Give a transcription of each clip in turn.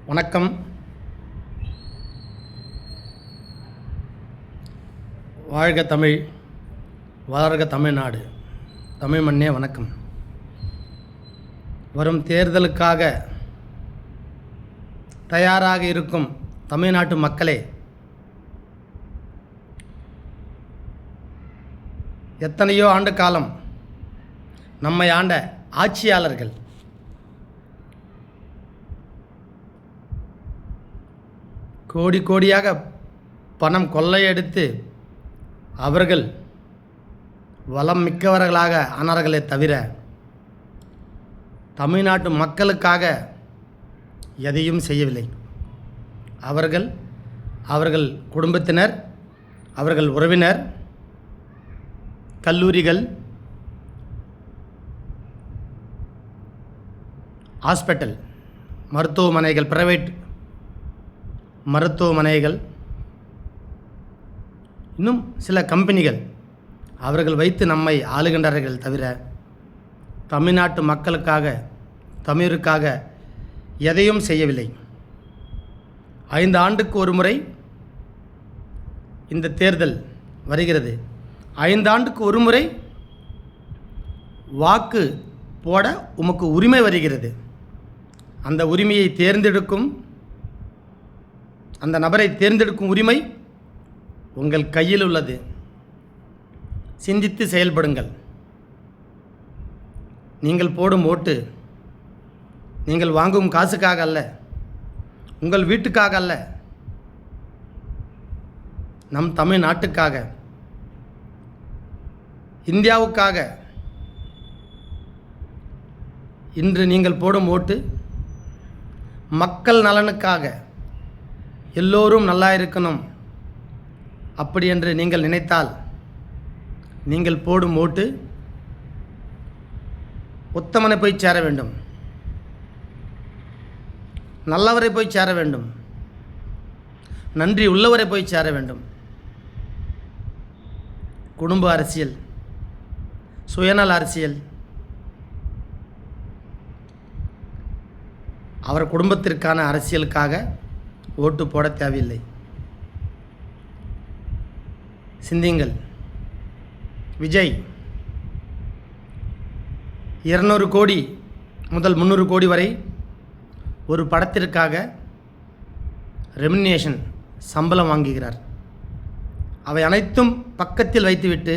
வணக்கம். வாழ்க தமிழ், வளர்க தமிழ்நாடு. தமிழ் மண்ணே வணக்கம். வரும் தேர்தலுக்காக தயாராக இருக்கும் தமிழ்நாட்டு மக்களே, எத்தனையோ ஆண்டு காலம் நம்மை ஆண்ட ஆட்சியாளர்கள் கோடி கோடியாக பணம் கொள்ளையடித்து அவர்கள் வளம் மிக்கவர்களாக ஆனார்களே தவிர தமிழ்நாட்டு மக்களுக்காக எதையும் செய்யவில்லை. அவர்கள் குடும்பத்தினர், அவர்கள் உறவினர், கல்லூரிகள், ஹாஸ்பிட்டல், மருத்துவமனைகள், பிரைவேட் மருத்துவமனைகள், இன்னும் சில கம்பெனிகள் அவர்கள் வைத்து நம்மை ஆளுகின்றார்கள் தவிர தமிழ்நாட்டு மக்களுக்காக, தமிழுக்காக எதையும் செய்யவில்லை. 5 ஆண்டுக்கு ஒரு முறை இந்த தேர்தல் வருகிறது. 5 ஆண்டுக்கு ஒரு முறை வாக்கு போட உமக்கு உரிமை வருகிறது. அந்த உரிமையை தேர்ந்தெடுக்கும், அந்த நபரை தேர்ந்தெடுக்கும் உரிமை உங்கள் கையில் உள்ளது. சிந்தித்து செயல்படுங்கள். நீங்கள் போடும் ஓட்டு நீங்கள் வாங்கும் காசுக்காக அல்ல, உங்கள் வீட்டுக்காக அல்ல, நம் தமிழ்நாட்டுக்காக, இந்தியாவுக்காக. இன்று நீங்கள் போடும் ஓட்டு மக்கள் நலனுக்காக, எல்லோரும் நல்லா இருக்கணும் அப்படி என்று நீங்கள் நினைத்தால் நீங்கள் போடும் ஓட்டு உத்தமனை போய் சேர வேண்டும், நல்லவரை போய் சேர வேண்டும், நன்றி உள்ளவரை போய் சேர வேண்டும். குடும்ப அரசியல், சுயநல அரசியல், அவர் குடும்பத்திற்கான அரசியலுக்காக ஓட்டு போட தேவையில்லை. சிந்தியுங்கள். விஜய் 200 கோடி முதல் 300 கோடி வரை ஒரு படத்திற்காக ரெமினேஷன் சம்பளம் வாங்குகிறார். அவை அனைத்தும் பக்கத்தில் வைத்துவிட்டு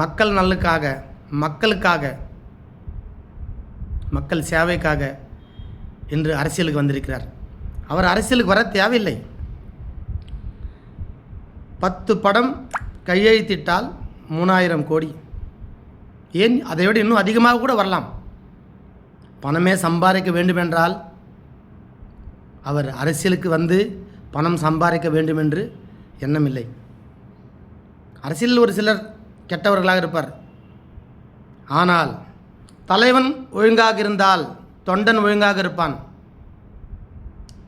மக்கள் நலனுக்காக, மக்களுக்காக, மக்கள் சேவைக்காக இன்று அரசியலுக்கு வந்திருக்கிறார். அவர் அரசியலுக்கு வர தேவையில்லை. 10 படம் கையெழுத்திட்டால் 3000 கோடி, ஏன் அதை விட இன்னும் அதிகமாக கூட வரலாம். பணமே சம்பாதிக்க வேண்டுமென்றால் அவர் அரசியலுக்கு வந்து பணம் சம்பாதிக்க வேண்டுமென்று எண்ணமில்லை. அரசியலில் ஒரு சிலர் கெட்டவர்களாக இருப்பார். ஆனால் தலைவன் ஒழுங்காக இருந்தால் தொண்டன் ஒழுங்காக இருப்பான்.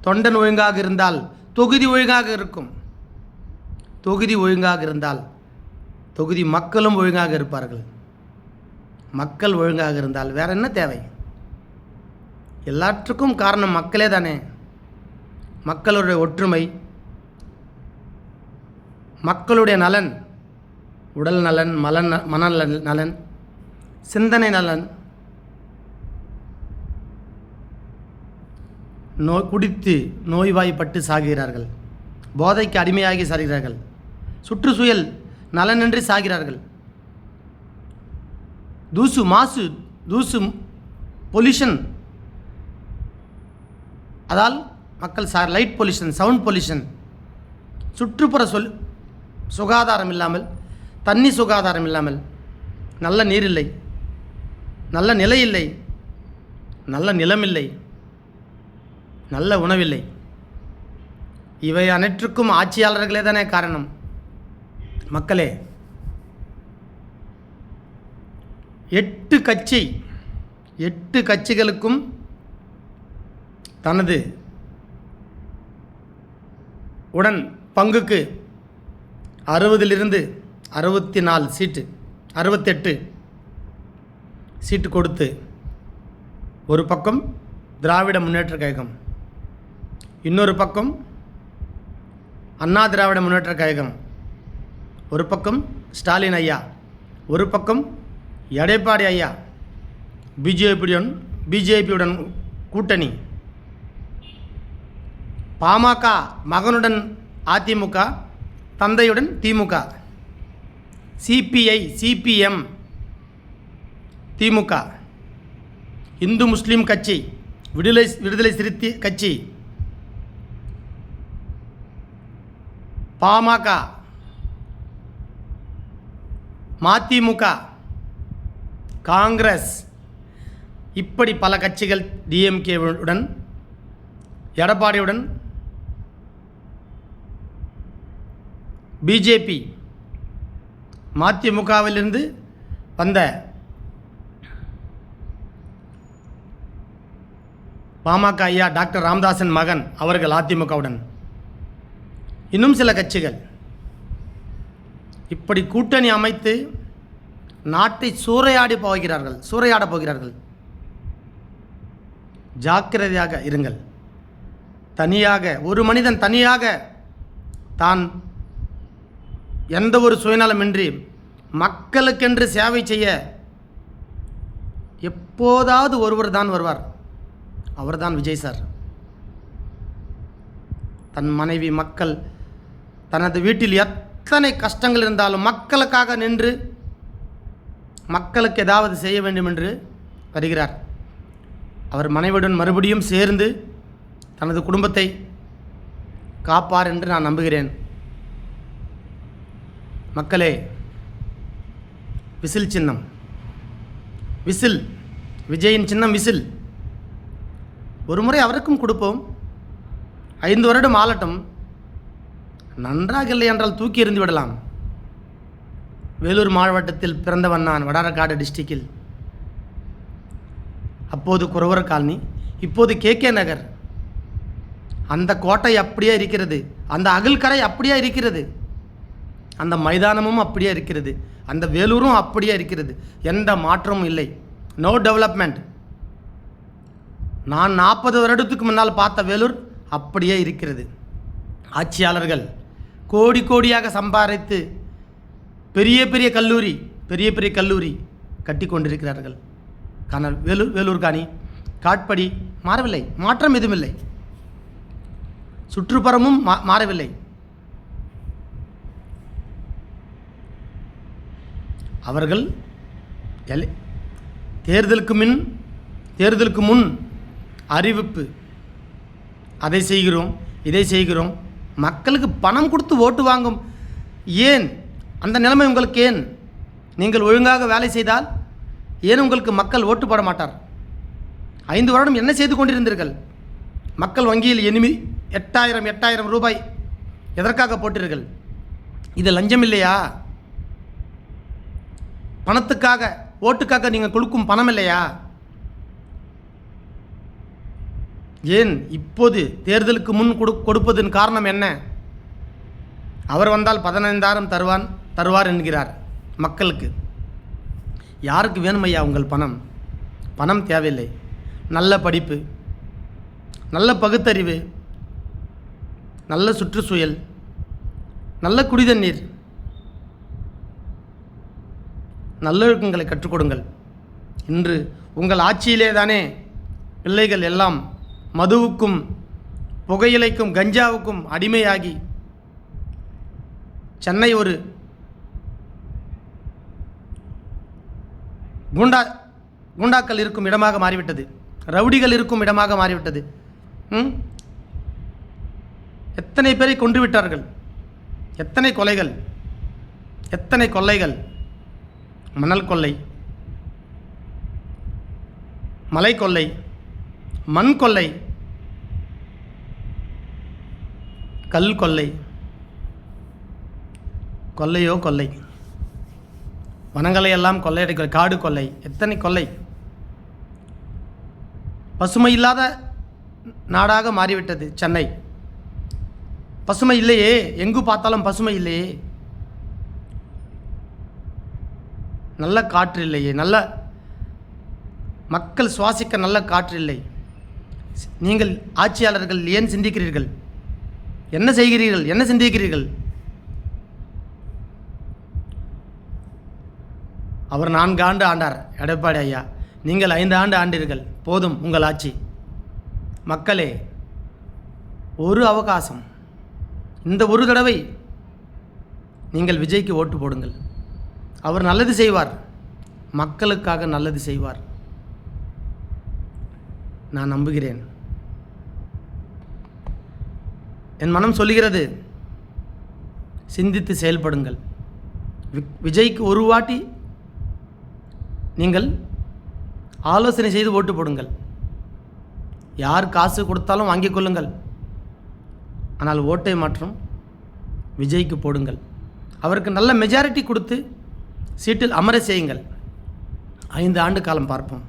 தொண்டன் ஒழுங்காக இருந்தால் தொகுதி ஒழுங்காக இருக்கும். தொகுதி ஒழுங்காக இருந்தால் தொகுதி மக்களும் ஒழுங்காக இருப்பார்கள். மக்கள் ஒழுங்காக இருந்தால் வேற என்ன தேவை? எல்லாற்றுக்கும் காரணம் மக்களே தானே. மக்களுடைய ஒற்றுமை, மக்களுடைய நலன், உடல் நலன், மனநலன் நலன், சிந்தனை நலன். குடித்து நோய்வாய்ப்பட்டு சாகிறார்கள், போதைக்கு அடிமையாகி சாகிறார்கள், சுற்றுச்சூழல் நலனின்றி சாகிறார்கள், தூசு பொல்யூஷன், அதால் மக்கள் லைட் பொல்யூஷன், சவுண்ட் பொல்யூஷன், சுற்றுப்புற சுகாதாரம் இல்லாமல், தண்ணி சுகாதாரம் இல்லாமல், நல்ல நீர் இல்லை, நல்ல நிலை இல்லை, நல்ல நிலமில்லை, நல்ல உணவில்லை. இவை அனைற்றுக்கும் ஆட்சியாளர்களே தானே காரணம். மக்களே, 8 கட்சிகளுக்கும் தனது உடன் பங்குக்கு 60லிருந்து 64 சீட்டு, 68 சீட்டு கொடுத்து, ஒரு பக்கம் திராவிட முன்னேற்றக் கழகம், இன்னொரு பக்கம் அண்ணா திராவிட முன்னேற்றக் கழகம், ஒரு பக்கம் ஸ்டாலின் ஐயா, ஒரு பக்கம் எடப்பாடி ஐயா, பிஜேபியுடன் கூட்டணி, பாமக மகனுடன் அதிமுக, தந்தையுடன் திமுக, சிபிஐ சிபிஎம் திமுக, இந்து முஸ்லீம் கட்சி, விடுதலை சிறுத்தை கட்சி, பாமக, மதிமுக, காங்கிரஸ், இப்படி பல கட்சிகள், டிஎம்கேவுடன், எடப்பாடியுடன், பிஜேபி, மதிமுகவிலிருந்து வந்த பாமக ஐயா டாக்டர் ராமதாசன் மகன் அவர்கள் அதிமுகவுடன், இன்னும் சில கட்சிகள் இப்படி கூட்டணி அமைத்து நாட்டை சூறையாடப் போகிறார்கள். ஜாக்கிரதையாக இருங்கள். தனியாக ஒரு மனிதன் தனியாக தான் எந்த ஒரு சுயநலமின்றி மக்களுக்கென்று சேவை செய்ய எப்போதாவது ஒருவர் தான் வருவார். அவர்தான் விஜய் சார். தன் மனைவி, மக்கள், தனது வீட்டில் எத்தனை கஷ்டங்கள் இருந்தாலும் மக்களுக்காக நின்று மக்களுக்கு ஏதாவது செய்ய வேண்டும் என்று வருகிறார். அவர் மனைவியுடன் மறுபடியும் சேர்ந்து தனது குடும்பத்தை காப்பார் என்று நான் நம்புகிறேன். மக்களே, விசில் சின்னம், விசில், விஜயின் சின்னம் விசில். ஒரு முறை அவருக்கும் கொடுப்போம். 5 வருடம் ஆளட்டும். நன்றாக இல்லை என்றால் தூக்கி எறிந்து விடலாம். வேலூர் மாவட்டத்தில் பிறந்தவன் நான், வடாரக்காடு டிஸ்ட்ரிக்டில். அப்போது குறவர் காலனி, இப்போது கேகே நகர். அந்த கோட்டை அப்படியே இருக்கிறது, அந்த அகல்கரை அப்படியே இருக்கிறது, அந்த மைதானமும் அப்படியே இருக்கிறது, அந்த வேலூரும் அப்படியே இருக்கிறது. எந்த மாற்றமும் இல்லை. No development. நான் 40 வருடத்துக்கு முன்னால் பார்த்த வேலூர் அப்படியே இருக்கிறது. ஆட்சியாளர்கள் கோடி கோடியாக சம்பாதித்து பெரிய பெரிய கல்லூரி கட்டி கொண்டிருக்கிறார்கள். ஆனால் வேலூர் காணி, காட்படி மாறவில்லை. மாற்றம் எதுவுமில்லை. சுற்றுப்புறமும் மாறவில்லை. அவர்கள் தேர்தலுக்கு முன் அறிவிப்பு, அதை செய்கிறோம், இதை செய்கிறோம். மக்களுக்கு பணம் கொடுத்து ஓட்டு வாங்கும். ஏன் அந்த நிலைமை உங்களுக்கு? ஏன் நீங்கள் ஒழுங்காக வேலை செய்தால் ஏன் உங்களுக்கு மக்கள் ஓட்டு போட மாட்டார்? 5 வருடம் என்ன செய்து கொண்டிருந்தீர்கள்? மக்கள் வங்கியில் 8,000 ரூபாய் எதற்காக போட்டீர்கள்? இது லஞ்சம் இல்லையா? பணத்துக்காக, ஓட்டுக்காக நீங்கள் கொடுக்கும் பணம் இல்லையா? ஏன் இப்போது தேர்தலுக்கு முன் கொடுப்பதன் காரணம் என்ன? அவர் வந்தால் 15,000 தருவார் என்கிறார் மக்களுக்கு. யாருக்கு வேணுமையா உங்கள் பணம்? பணம் தேவையில்லை. நல்ல படிப்பு, நல்ல பகுத்தறிவு, நல்ல சுற்றுச்சூழல், நல்ல குடிதண்ணீர், நல்லொழுக்கங்களை கற்றுக் கொடுங்கள். இன்று உங்கள் ஆட்சியிலே தானே பிள்ளைகள் எல்லாம் மதுவுக்கும் புகையிலைக்கும் கஞ்சாவுக்கும் அடிமையாகி சென்னை ஒரு குண்டாக்கள் இருக்கும் இடமாக மாறிவிட்டது. ரவுடிகள் இருக்கும் இடமாக மாறிவிட்டது. எத்தனை பேரை கொன்று விட்டார்கள்? எத்தனை கொலைகள், எத்தனை கொள்ளைகள்! மணல் கொள்ளை, மலை கொள்ளை, மண் கொள்ளை, கல் கொள்ளை, கொள்ளையோ கொள்ளை. வனங்களை எல்லாம் கொள்ளையடிக்கிற காடு கொள்ளை, எத்தனை கொள்ளை! பசுமை இல்லாத நாடாக மாறிவிட்டது சென்னை. பசுமை இல்லையே, எங்கு பார்த்தாலும் பசுமை இல்லையே. நல்ல காற்று இல்லையே, நல்ல மக்கள் சுவாசிக்க நல்ல காற்று இல்லை. நீங்கள் ஆட்சியாளர்கள் ஏன் சிந்திக்கிறீர்கள்? என்ன செய்கிறீர்கள்? என்ன சிந்திக்கிறீர்கள்? அவர் 4 ஆண்டு ஆண்டார் எடப்பாடி ஐயா, நீங்கள் 5 ஆண்டு ஆண்டீர்கள். போதும் உங்கள் ஆட்சி. மக்களே, ஒரு அவகாசம், இந்த ஒரு தடவை நீங்கள் விஜய்க்கு ஓட்டு போடுங்கள். அவர் நல்லது செய்வார், மக்களுக்காக நல்லது செய்வார், நான் நம்புகிறேன். என் மனம் சொல்லுகிறது, சிந்தித்து செயல்படுங்கள். விஜய்க்கு ஒரு வாட்டி நீங்கள் ஆலோசனை செய்து ஓட்டு போடுங்கள். யார் காசு கொடுத்தாலும் வாங்கிக் கொள்ளுங்கள், ஆனால் ஓட்டை மாற்றம் விஜய்க்கு போடுங்கள். அவருக்கு நல்ல மெஜாரிட்டி கொடுத்து சீட்டில் அமர செய்யுங்கள். 5 ஆண்டு காலம் பார்ப்போம்.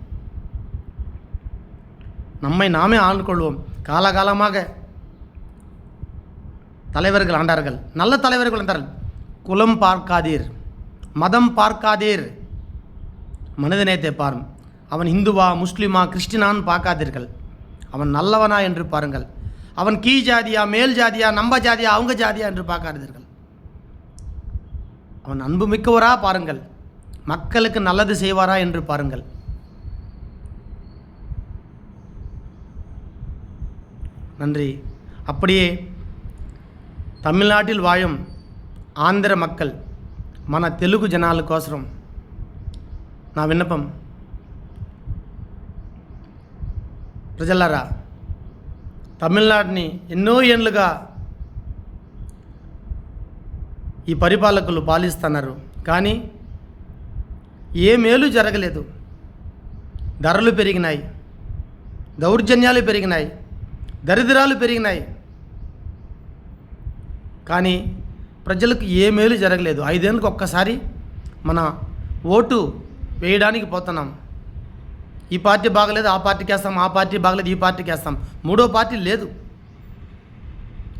நம்மை நாமே ஆண்டு கொள்வோம். காலகாலமாக தலைவர்கள் ஆண்டார்கள், நல்ல தலைவர்கள் ஆண்டார்கள். குலம் பார்க்காதீர், மதம் பார்க்காதீர், மனிதநேயத்தை பாரும். அவன் இந்துவா, முஸ்லீமா, கிறிஸ்டினான்னு பார்க்காதீர்கள். அவன் நல்லவனா என்று பாருங்கள். அவன் கீழ் ஜாதியா, மேல் ஜாதியா, நம்ம ஜாதியா, அவங்க ஜாதியா என்று பார்க்காதீர்கள். அவன் அன்பு மிக்கவரா பாருங்கள், மக்களுக்கு நல்லது செய்வாரா என்று பாருங்கள். நன்றி. அப்படியே தமிழ்நாட்டில் வாழும் ఆంధ్ర மக்கள், మన తెలుగు జనాల కోసం నా విన్నపం, ప్రజలారా, తమిళనాడుని ఎన్నో ఏళ్ళుగా ఈ పరిపాలకులు పాలిస్తున్నారు, కానీ ఏ మేలు జరగలేదు. ధరలు పెరిగినాయి, దౌర్జన్యాలు పెరిగినాయి, దరిద్రాలు పెరిగినాయి, కానీ ప్రజలకు ఏ మేలు జరగలేదు. 5 ఏళ్ళకి ఒక్కసారి మన ఓటు వేయడానికి పోతున్నాం. ఈ పార్టీ బాగలేదు, ఆ పార్టీకి వేస్తాం, ఆ పార్టీ బాగలేదు, ఈ పార్టీకి వేస్తాం, 3వ పార్టీ లేదు.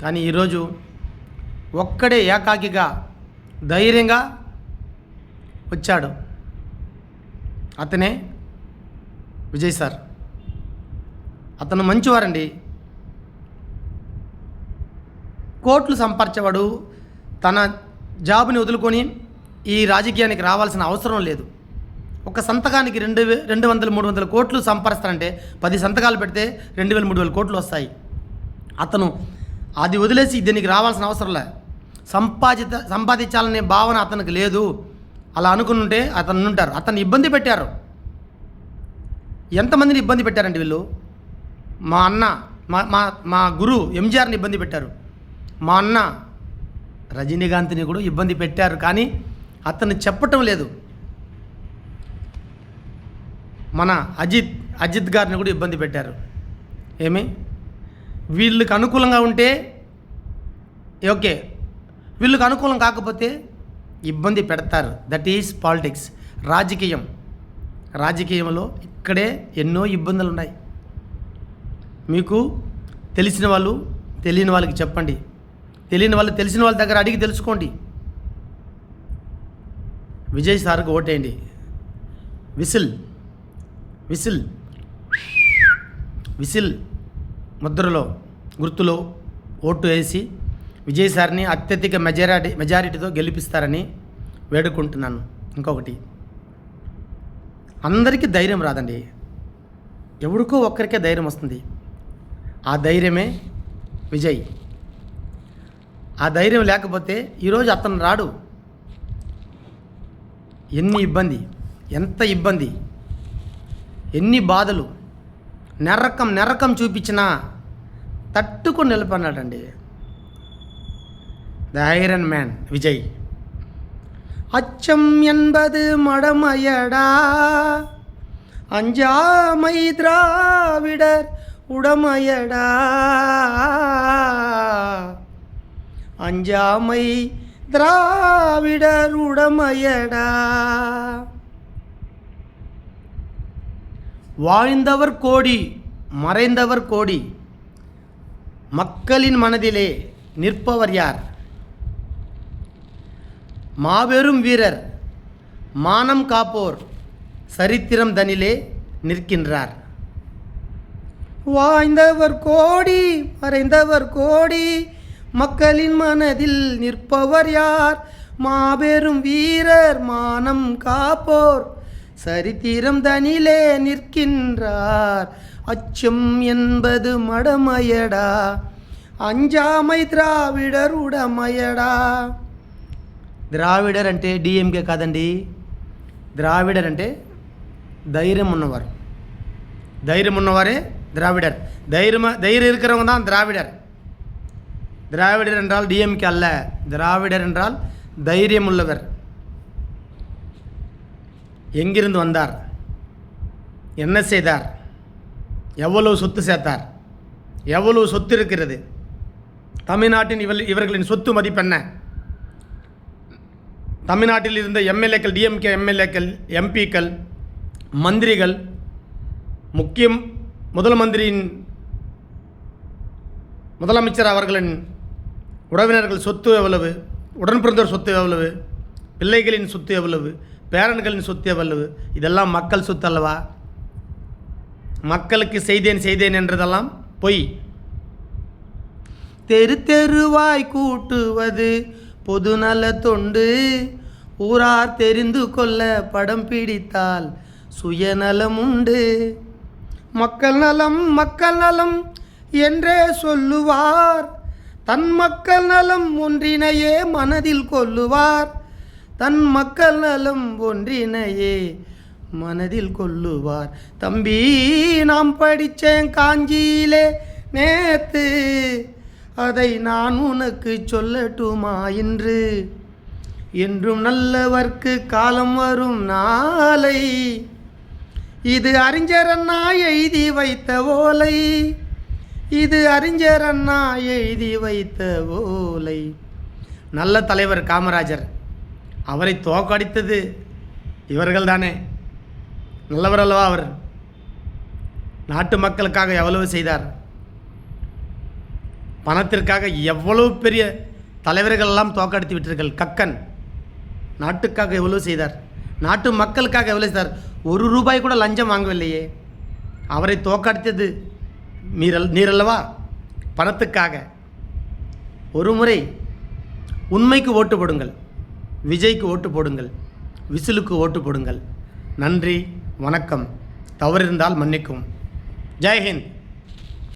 కానీ ఈరోజు ఒక్కడే ఏకాకిగా ధైర్యంగా వచ్చాడు. అతనే విజయ్ సార్. అతను మంచివారండి, కోట్లు సంపాదించేవాడు. తన జాబ్ని వదులుకొని ఈ రాజకీయానికి రావాల్సిన అవసరం లేదు. ఒక సంతకానికి 200-300 కోట్లు సంపాదిస్తానంటే 10 సంతకాలు పెడితే 2000-3000 కోట్లు వస్తాయి. అతను అది వదిలేసి దీనికి రావాల్సిన అవసరం లే. సంపాదించాలనే భావన అతనికి లేదు. అలా అనుకుని ఉంటే అతను ఉంటారు. అతన్ని ఇబ్బంది పెట్టారు. ఎంతమందిని ఇబ్బంది పెట్టారండి వీళ్ళు? మా అన్న, మా గురు ఎంజీఆర్ని ఇబ్బంది పెట్టారు. మా అన్న రజనీకాంత్ని కూడా ఇబ్బంది పెట్టారు, కానీ అతను చెప్పటం లేదు. మన అజిత్ గారిని కూడా ఇబ్బంది పెట్టారు. ఏమి? వీళ్ళకి అనుకూలంగా ఉంటే ఓకే, వీళ్ళకి అనుకూలం కాకపోతే ఇబ్బంది పెడతారు. దట్ ఈజ్ పాలిటిక్స్, రాజకీయం. రాజకీయంలో ఇక్కడే ఎన్నో ఇబ్బందులు ఉన్నాయి. మీకు తెలిసిన వాళ్ళు తెలియని వాళ్ళకి చెప్పండి, తెలియని వాళ్ళు తెలిసిన వాళ్ళ దగ్గర అడిగి తెలుసుకోండి. విజయ్ సార్కి ఓటేయండి. విసిల్ విసిల్ విసిల్ ముద్రలో గుర్తులో ఓటు వేసి విజయ్ సార్ని అత్యధిక మెజారిటీతో గెలిపిస్తారని వేడుకుంటున్నాను. ఇంకొకటి, అందరికీ ధైర్యం రాదండి, ఎవరికో ఒక్కరికే ధైర్యం వస్తుంది. ఆ ధైర్యమే విజయ్. ఆ ధైర్యం లేకపోతే ఈరోజు అతను రాడు. ఎన్ని ఇబ్బంది, ఎంత ఇబ్బంది, ఎన్ని బాధలు, నరకం చూపించినా తట్టుకొని నిలబడినాడండి. The iron man Vijay. அச்சம் என்பது மடமையடா, அஞ்சாமை திராவிடர் உடமையடா, அஞ்சாமை திராவிடர் உடமையடா. வாழ்ந்தவர் கோடி, மறைந்தவர் கோடி, மக்களின் மனதிலே நிற்பவர் யார்? மாபெரும் வீரர், மானம் காப்போர், சரித்திரம் தனிலே நிற்கின்றார். வாய்ந்தவர் கோடி மறைந்தவர் கோடி, மக்களின் மனதில் நிற்பவர் யார்? மாபெரும் வீரர் மானம் காப்போர், சரித்திரம் தனிலே நிற்கின்றார். அச்சம் என்பது மடமையடா, అంజామై ద్రావిడర్ ఉడమయడా. ద్రావిడర్ అంటే డిఎంకే కాదండి. ద్రావిడర్ అంటే தைரியம் ఉన్నవారు. தைரியம் ఉన్నవారే திராவிடர். தைரியம் இருக்கிறவங்க தான் திராவிடர். திராவிடர் என்றால் டிஎம்கே அல்ல. திராவிடர் என்றால் தைரியம் உள்ளவர். எங்கிருந்து வந்தார்? என்ன செய்தார்? எவ்வளவு சொத்து சேர்த்தார்? எவ்வளவு சொத்து இருக்கிறது? தமிழ்நாட்டின் இவர்களின் சொத்து மதிப்பென்ன? தமிழ்நாட்டில் இருந்த எம்எல்ஏக்கள், டிஎம்கே எம்எல்ஏக்கள், எம்பிக்கள், மந்திரிகள், முக்கியம் முதலமைச்சர் அவர்களின் உறவினர்கள் சொத்து எவ்வளவு? உடன்பிறந்தோர் சொத்து எவ்வளவு? பிள்ளைகளின் சொத்து எவ்வளவு? பேரன்களின் சொத்து எவ்வளவு? இதெல்லாம் மக்கள் சொத்து அல்லவா? மக்களுக்கு செய்தேன் என்றதெல்லாம் பொய். தெரு தெருவாய் கூட்டுவது பொதுநல தொண்டு, ஊரார் தெரிந்து கொள்ள படம் பிடித்தால் சுயநலம் உண்டு. மக்கள் நலம் என்றே சொல்லுவார், தன் மக்கள் நலம் ஒன்றினையே மனதில் கொள்ளுவார். தன் மக்கள் நலம் ஒன்றினையே மனதில் கொள்ளுவார். தம்பி, நாம் படித்தேன் காஞ்சியிலே நேத்து, அதை நான் உனக்கு சொல்லட்டுமா இன்று? என்றும் நல்லவர்க்கு காலம் வரும் நாளை, இது அறிஞர் அண்ணா எழுதி வைத்த ஓலை, இது அறிஞர் அண்ணா எழுதி வைத்த ஓலை. நல்ல தலைவர் காமராஜர், அவரை தோக்கடித்தது இவர்கள் தானே. நல்லவர் அல்லவா அவர்? நாட்டு மக்களுக்காக எவ்வளவு செய்தார்? பணத்திற்காக எவ்வளவு பெரிய தலைவர்கள் எல்லாம் தோக்கடித்து விட்டீர்கள். கக்கன் நாட்டுக்காக எவ்வளவு செய்தார்? நாட்டு மக்களுக்காக எவ்வளவு செய்தார்? ஒரு ரூபாய் கூட லஞ்சம் வாங்கவில்லையே. அவரை தோக்கடித்தது நீரல்லவா? பணத்துக்காக. ஒரு முறை உண்மைக்கு ஓட்டு போடுங்கள், விஜய்க்கு ஓட்டு போடுங்கள், விசிலுக்கு ஓட்டு போடுங்கள். நன்றி, வணக்கம். தவறிருந்தால் மன்னிக்கும். ஜெய்ஹிந்த்.